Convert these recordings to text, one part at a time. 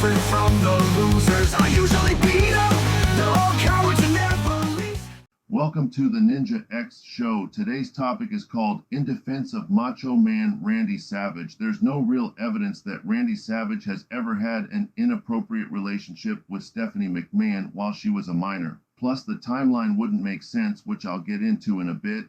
different from the losers. I usually beat up, they're all cowards and never leave. Welcome to the Ninja X Show. Today's topic is called In Defense of Macho Man Randy Savage. There's no real evidence that Randy Savage has ever had an inappropriate relationship with Stephanie McMahon while she was a minor. Plus, the timeline wouldn't make sense, which I'll get into in a bit.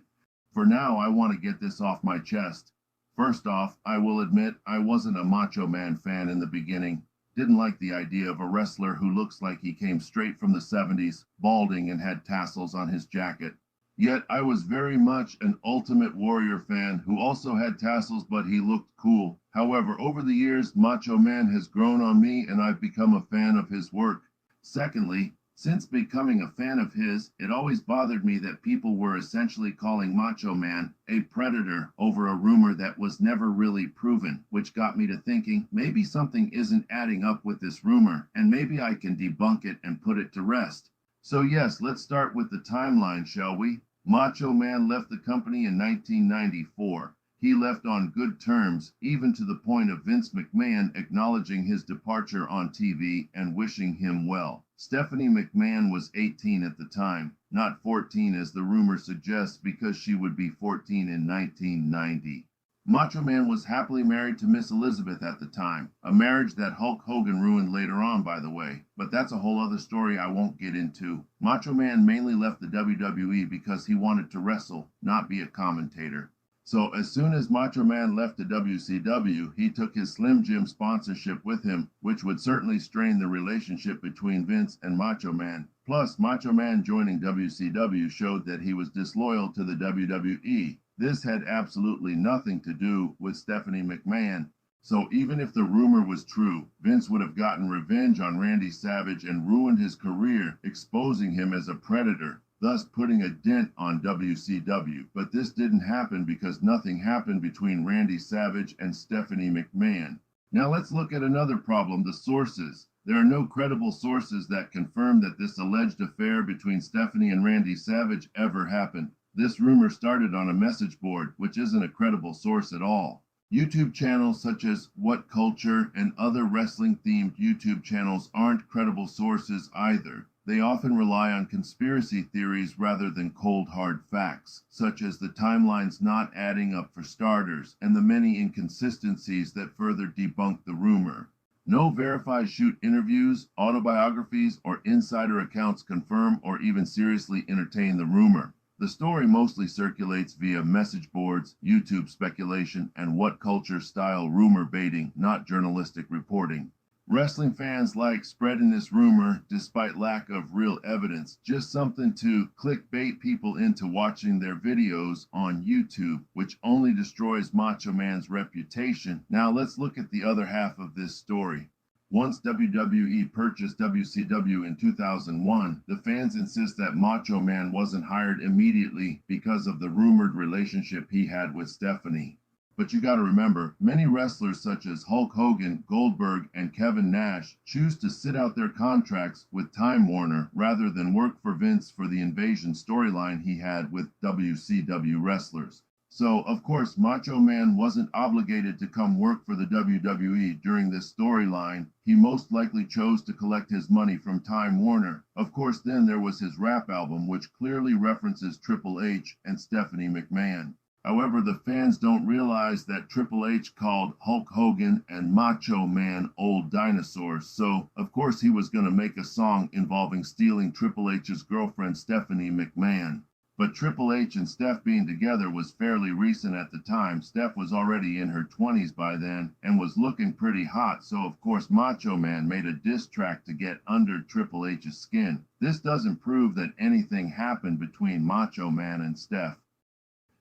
For now, I want to get this off my chest. First off, I will admit I wasn't a Macho Man fan in the beginning. Didn't like the idea of a wrestler who looks like he came straight from the 70s, balding and had tassels on his jacket. Yet I was very much an Ultimate Warrior fan who also had tassels, but he looked cool. However, over the years, Macho Man has grown on me and I've become a fan of his work. Secondly, since becoming a fan of his, it always bothered me that people were essentially calling Macho Man a predator over a rumor that was never really proven, which got me to thinking maybe something isn't adding up with this rumor, and maybe I can debunk it and put it to rest. So yes, let's start with the timeline, shall we? Macho Man left the company in 1994. He left on good terms, even to the point of Vince McMahon acknowledging his departure on TV and wishing him well. Stephanie McMahon was 18 at the time, not 14 as the rumor suggests, because she would be 14 in 1990. Macho Man was happily married to Miss Elizabeth at the time, a marriage that Hulk Hogan ruined later on, by the way. But that's a whole other story I won't get into. Macho Man mainly left the WWE because he wanted to wrestle, not be a commentator. So as soon as Macho Man left the WCW, he took his Slim Jim sponsorship with him, which would certainly strain the relationship between Vince and Macho Man. Plus, Macho Man joining WCW showed that he was disloyal to the WWE. This had absolutely nothing to do with Stephanie McMahon. So even if the rumor was true, Vince would have gotten revenge on Randy Savage and ruined his career, exposing him as a predator, thus putting a dent on WCW. But this didn't happen because nothing happened between Randy Savage and Stephanie McMahon. Now let's look at another problem, the sources. There are no credible sources that confirm that this alleged affair between Stephanie and Randy Savage ever happened. This rumor started on a message board, which isn't a credible source at all. YouTube channels such as What Culture and other wrestling-themed YouTube channels aren't credible sources either. They often rely on conspiracy theories rather than cold hard facts, such as the timelines not adding up for starters, and the many inconsistencies that further debunk the rumor. No verified shoot interviews, autobiographies, or insider accounts confirm or even seriously entertain the rumor. The story mostly circulates via message boards, YouTube speculation, and What Culture style rumor baiting, not journalistic reporting. Wrestling fans like spreading this rumor despite lack of real evidence, just something to clickbait people into watching their videos on YouTube, which only destroys Macho Man's reputation. Now let's look at the other half of this story. Once WWE purchased WCW in 2001, the fans insist that Macho Man wasn't hired immediately because of the rumored relationship he had with Stephanie. But you gotta remember, many wrestlers such as Hulk Hogan, Goldberg, and Kevin Nash choose to sit out their contracts with Time Warner rather than work for Vince for the Invasion storyline he had with WCW wrestlers. So, of course, Macho Man wasn't obligated to come work for the WWE during this storyline. He most likely chose to collect his money from Time Warner. Of course, then there was his rap album, which clearly references Triple H and Stephanie McMahon. However, the fans don't realize that Triple H called Hulk Hogan and Macho Man old dinosaurs, so of course he was going to make a song involving stealing Triple H's girlfriend Stephanie McMahon. But Triple H and Steph being together was fairly recent at the time. Steph was already in her 20s by then and was looking pretty hot, so of course Macho Man made a diss track to get under Triple H's skin. This doesn't prove that anything happened between Macho Man and Steph.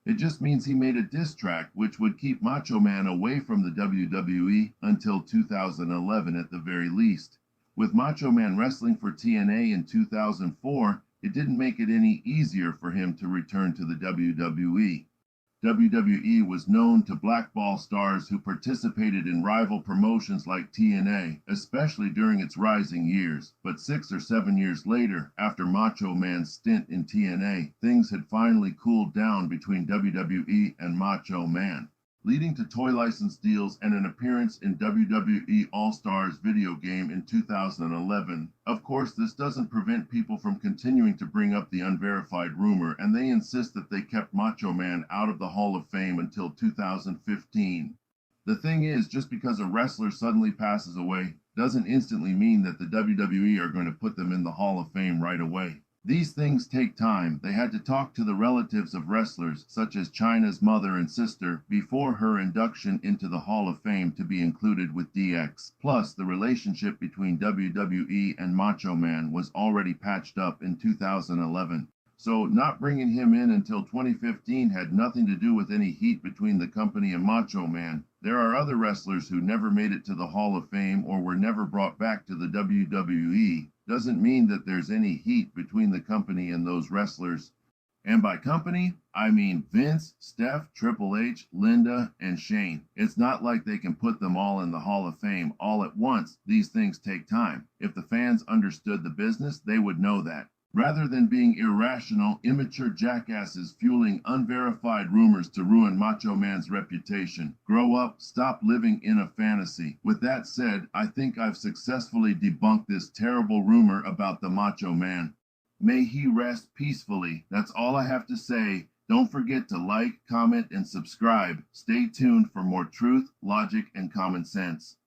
It just means he made a diss track which would keep Macho Man away from the WWE until 2011 at the very least. With Macho Man wrestling for TNA in 2004, it didn't make it any easier for him to return to the WWE. WWE was known to blackball stars who participated in rival promotions like TNA, especially during its rising years. But 6 or 7 years later, after Macho Man's stint in TNA, things had finally cooled down between WWE and Macho Man. leading to toy license deals and an appearance in WWE All-Stars video game in 2011. Of course, this doesn't prevent people from continuing to bring up the unverified rumor, and they insist that they kept Macho Man out of the Hall of Fame until 2015. The thing is, just because a wrestler suddenly passes away doesn't instantly mean that the WWE are going to put them in the Hall of Fame right away. These things take time. They had to talk to the relatives of wrestlers, such as Chyna's mother and sister, before her induction into the Hall of Fame to be included with DX. Plus, the relationship between WWE and Macho Man was already patched up in 2011. So not bringing him in until 2015 had nothing to do with any heat between the company and Macho Man. There are other wrestlers who never made it to the Hall of Fame or were never brought back to the WWE. Doesn't mean that there's any heat between the company and those wrestlers. And by company, I mean Vince, Steph, Triple H, Linda, and Shane. It's not like they can put them all in the Hall of Fame all at once. These things take time. If the fans understood the business, they would know that. Rather than being irrational, immature jackasses fueling unverified rumors to ruin Macho Man's reputation. Grow up, stop living in a fantasy. With that said, I think I've successfully debunked this terrible rumor about the Macho Man. May he rest peacefully. That's all I have to say. Don't forget to like, comment, and subscribe. Stay tuned for more truth, logic, and common sense.